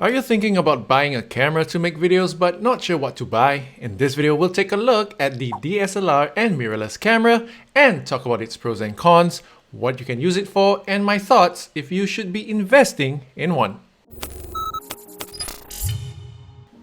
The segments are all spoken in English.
Are you thinking about buying a camera to make videos but not sure what to buy? In this video, we'll take a look at the DSLR and mirrorless camera and talk about its pros and cons, what you can use it for, and my thoughts if you should be investing in one.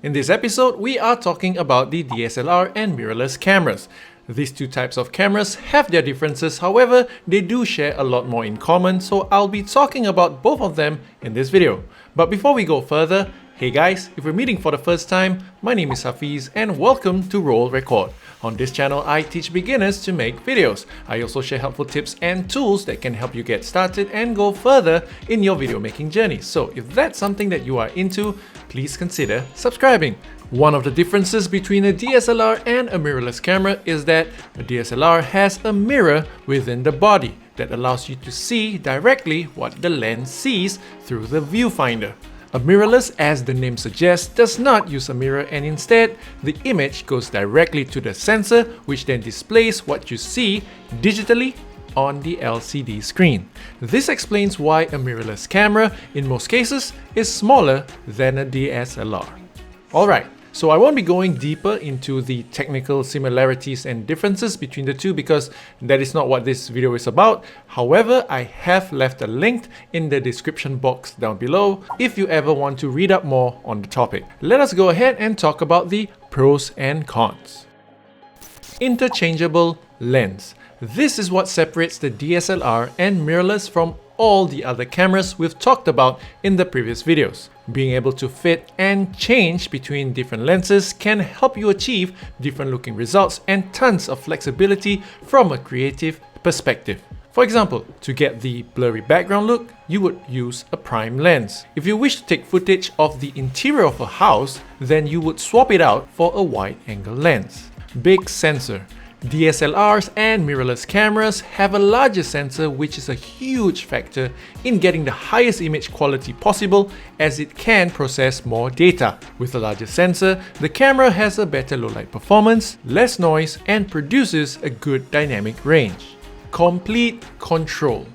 In this episode, we are talking about the DSLR and mirrorless cameras. These two types of cameras have their differences, however, they do share a lot more in common, so I'll be talking about both of them in this video. But before we go further, hey guys, if we're meeting for the first time, my name is Hafiz and welcome to Roll Record. On this channel, I teach beginners to make videos. I also share helpful tips and tools that can help you get started and go further in your video making journey. So if that's something that you are into, please consider subscribing. One of the differences between a DSLR and a mirrorless camera is that a DSLR has a mirror within the body that allows you to see directly what the lens sees through the viewfinder. A mirrorless, as the name suggests, does not use a mirror, and instead, the image goes directly to the sensor, which then displays what you see digitally on the LCD screen. This explains why a mirrorless camera, in most cases, is smaller than a DSLR. Alright, so I won't be going deeper into the technical similarities and differences between the two because that is not what this video is about. However, I have left a link in the description box down below if you ever want to read up more on the topic. Let us go ahead and talk about the pros and cons. Interchangeable lens. This is what separates the DSLR and mirrorless from all the other cameras we've talked about in the previous videos. Being able to fit and change between different lenses can help you achieve different looking results and tons of flexibility from a creative perspective. For example, to get the blurry background look, you would use a prime lens. If you wish to take footage of the interior of a house, then you would swap it out for a wide angle lens. Big sensor. DSLRs and mirrorless cameras have a larger sensor, which is a huge factor in getting the highest image quality possible as it can process more data. With a larger sensor, the camera has a better low light performance, less noise, and produces a good dynamic range. Complete control.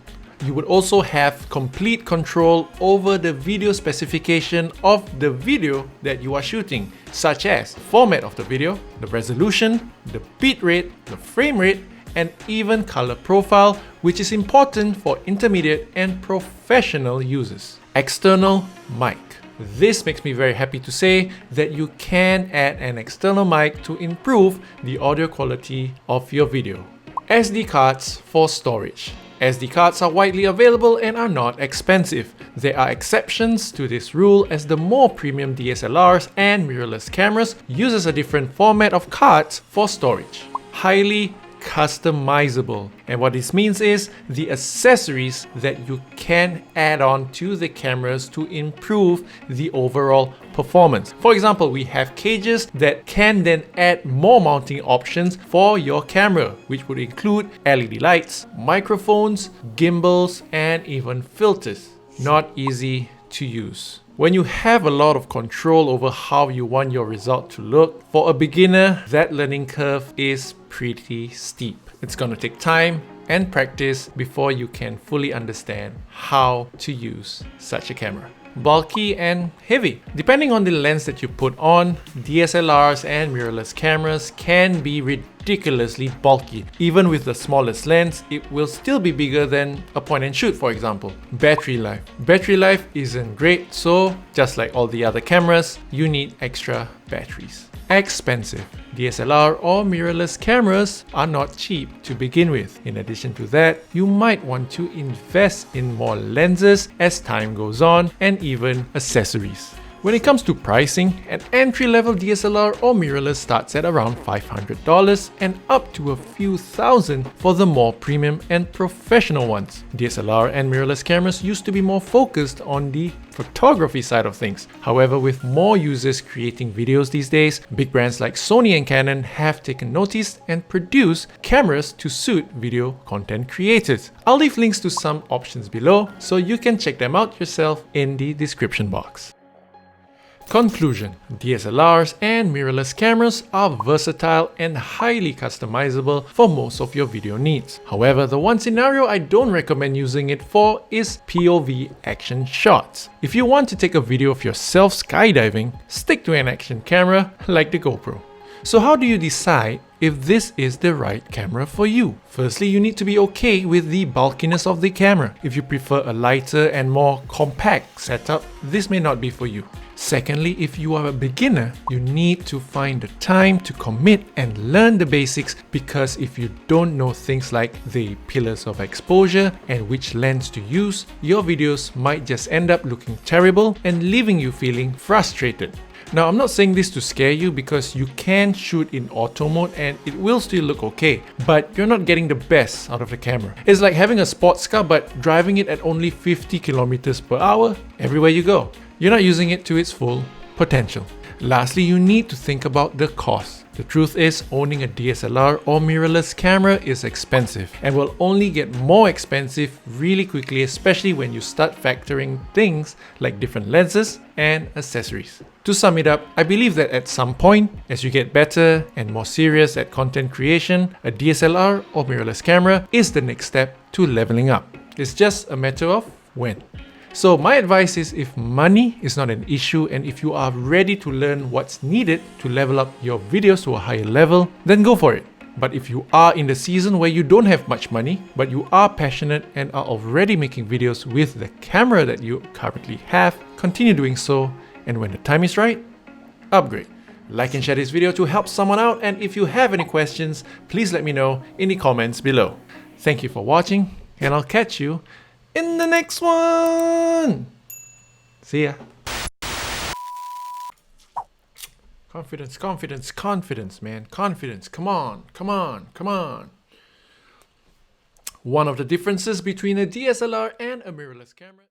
You would also have complete control over the video specification of the video that you are shooting, such as the format of the video, the resolution, the bit rate, the frame rate, and even color profile, which is important for intermediate and professional users. External mic. This makes me very happy to say that you can add an external mic to improve the audio quality of your video. SD cards for storage. SD cards are widely available and are not expensive. There are exceptions to this rule as the more premium DSLRs and mirrorless cameras uses a different format of cards for storage. Highly customizable. And what this means is the accessories that you can add on to the cameras to improve the overall performance. For example, we have cages that can then add more mounting options for your camera, which would include LED lights, microphones, gimbals, and even filters. Not easy to use. When you have a lot of control over how you want your result to look, for a beginner, that learning curve is pretty steep. It's going to take time and practice before you can fully understand how to use such a camera. Bulky and heavy. Depending on the lens that you put on, DSLRs and mirrorless cameras can be ridiculously bulky. Even with the smallest lens, it will still be bigger than a point and shoot, for example. Battery life. Battery life isn't great, so just like all the other cameras, you need extra batteries. Expensive. DSLR or mirrorless cameras are not cheap to begin with. In addition to that, you might want to invest in more lenses as time goes on and even accessories. When it comes to pricing, an entry-level DSLR or mirrorless starts at around $500 and up to a few thousand for the more premium and professional ones. DSLR and mirrorless cameras used to be more focused on the photography side of things. However, with more users creating videos these days, big brands like Sony and Canon have taken notice and produce cameras to suit video content creators. I'll leave links to some options below so you can check them out yourself in the description box. Conclusion: DSLRs and mirrorless cameras are versatile and highly customizable for most of your video needs. However, the one scenario I don't recommend using it for is POV action shots. If you want to take a video of yourself skydiving, stick to an action camera like the GoPro. So how do you decide if this is the right camera for you? Firstly, you need to be okay with the bulkiness of the camera. If you prefer a lighter and more compact setup, this may not be for you. Secondly, if you are a beginner, you need to find the time to commit and learn the basics, because if you don't know things like the pillars of exposure and which lens to use, your videos might just end up looking terrible and leaving you feeling frustrated. Now, I'm not saying this to scare you, because you can shoot in auto mode and it will still look okay, but you're not getting the best out of the camera. It's like having a sports car but driving it at only 50 kilometers per hour everywhere you go. You're not using it to its full potential. Lastly, you need to think about the cost. The truth is, owning a DSLR or mirrorless camera is expensive and will only get more expensive really quickly, especially when you start factoring things like different lenses and accessories. To sum it up, I believe that at some point, as you get better and more serious at content creation, a DSLR or mirrorless camera is the next step to leveling up. It's just a matter of when. So my advice is, if money is not an issue and if you are ready to learn what's needed to level up your videos to a higher level, then go for it. But if you are in the season where you don't have much money, but you are passionate and are already making videos with the camera that you currently have, continue doing so, and when the time is right, upgrade. Like and share this video to help someone out, and if you have any questions, please let me know in the comments below. Thank you for watching, and I'll catch you in the next one. See ya. Confidence, confidence, confidence, man. Confidence. Come on, come on, come on. One of the differences between a DSLR and a mirrorless camera